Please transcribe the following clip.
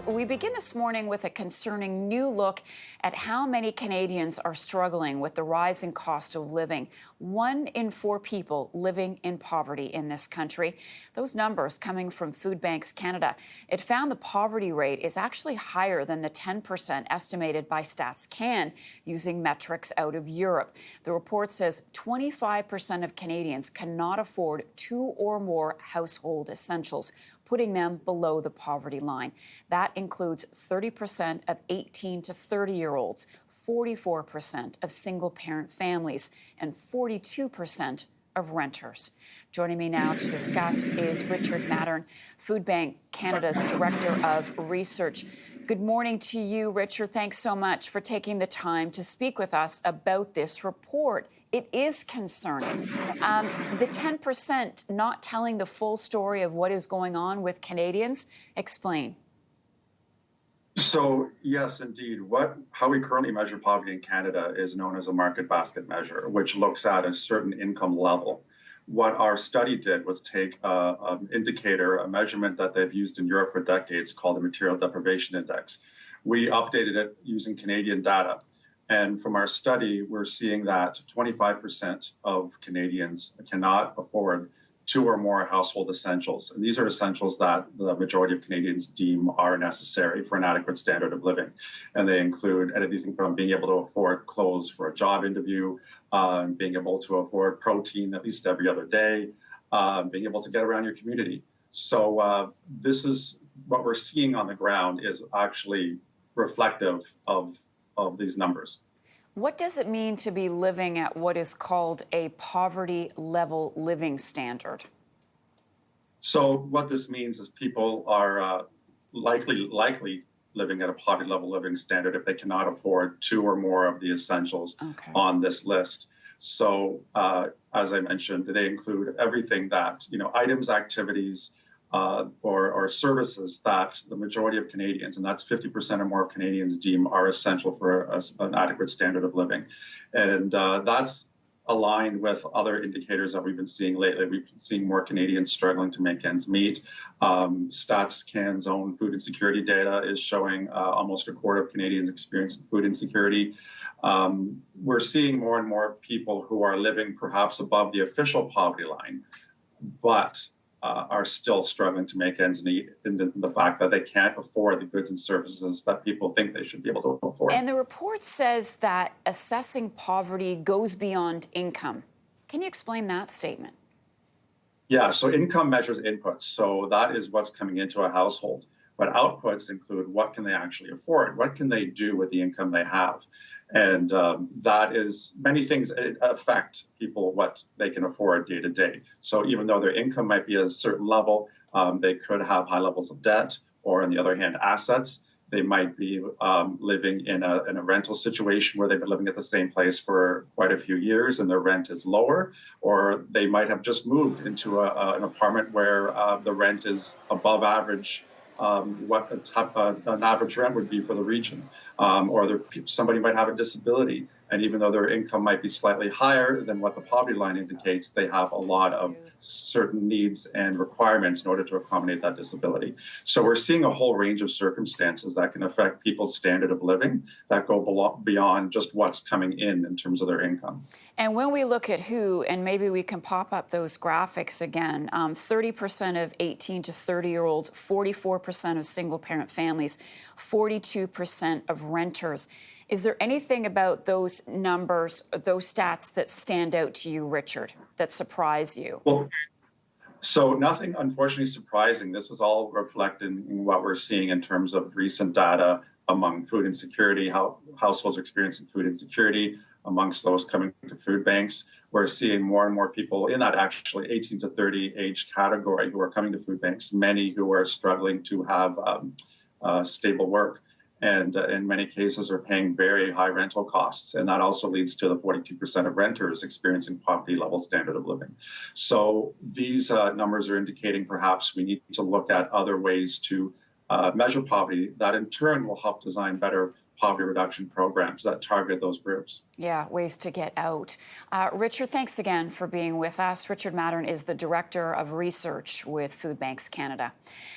We begin this morning with a concerning new look at how many Canadians are struggling with the rising cost of living. 1 in 4 people living in poverty in this country. Those numbers coming from Food Banks Canada. It found the poverty rate is actually higher than the 10% estimated by Stats Can using metrics out of Europe. The report says 25% of Canadians cannot afford 2 or more household essentials, putting them below the poverty line. That includes 30% of 18 to 30-year-olds, 44% of single-parent families, and 42% of renters. Joining me now to discuss is Richard Matern, Food Bank Canada's Director of Research. Good morning to you, Richard. Thanks so much for taking the time to speak with us about this report. It is concerning. The 10% not telling the full story of what is going on with Canadians. Explain. So, yes, indeed. How we currently measure poverty in Canada is known as a market basket measure, which looks at a certain income level. What our study did was take an indicator, a measurement that they've used in Europe for decades called the Material Deprivation Index. We updated it using Canadian data. And from our study, we're seeing that 25% of Canadians cannot afford 2 or more household essentials. And these are essentials that the majority of Canadians deem are necessary for an adequate standard of living. And they include anything from being able to afford clothes for a job interview, being able to afford protein at least every other day, being able to get around your community. So this is what we're seeing on the ground is actually reflective of these numbers. What does it mean to be living at what is called a poverty level living standard? So what this means is people are likely living at a poverty level living standard if they cannot afford 2 or more of the essentials on this list. So as I mentioned, they include everything that, items, activities, or services that the majority of Canadians, and that's 50% or more of Canadians, deem are essential for an adequate standard of living. And that's aligned with other indicators that we've been seeing lately. We've been seeing more Canadians struggling to make ends meet. Stats Can's own food insecurity data is showing almost a quarter of Canadians experiencing food insecurity. We're seeing more and more people who are living perhaps above the official poverty line, but are still struggling to make ends meet, in the fact that they can't afford the goods and services that people think they should be able to afford. And the report says that assessing poverty goes beyond income. Can you explain that statement? Yeah, so income measures inputs. So that is what's coming into a household. But outputs include what can they actually afford? What can they do with the income they have? And that is many things affect people what they can afford day to day. So even though their income might be at a certain level, they could have high levels of debt, or on the other hand, assets. They might be living in a rental situation where they've been living at the same place for quite a few years and their rent is lower, or they might have just moved into an apartment where the rent is above average. What an average rent would be for the region, or somebody might have a disability, and even though their income might be slightly higher than what the poverty line indicates, they have a lot of certain needs and requirements in order to accommodate that disability. So we're seeing a whole range of circumstances that can affect people's standard of living that go beyond just what's coming in terms of their income. And when we look at who, and maybe we can pop up those graphics again, 30% of 18 to 30-year-olds, 44% of single-parent families, 42% of renters. Is there anything about those numbers, those stats that stand out to you, Richard, that surprise you? Well, so nothing, unfortunately, surprising. This is all reflected in what we're seeing in terms of recent data among food insecurity, how households are experiencing food insecurity amongst those coming to food banks. We're seeing more and more people in that actually 18 to 30 age category who are coming to food banks, many who are struggling to have stable work, and in many cases are paying very high rental costs. And that also leads to the 42% of renters experiencing poverty level standard of living. So these numbers are indicating perhaps we need to look at other ways to measure poverty that in turn will help design better poverty reduction programs that target those groups. Yeah, ways to get out. Richard, thanks again for being with us. Richard Matern is the Director of Research with Food Banks Canada.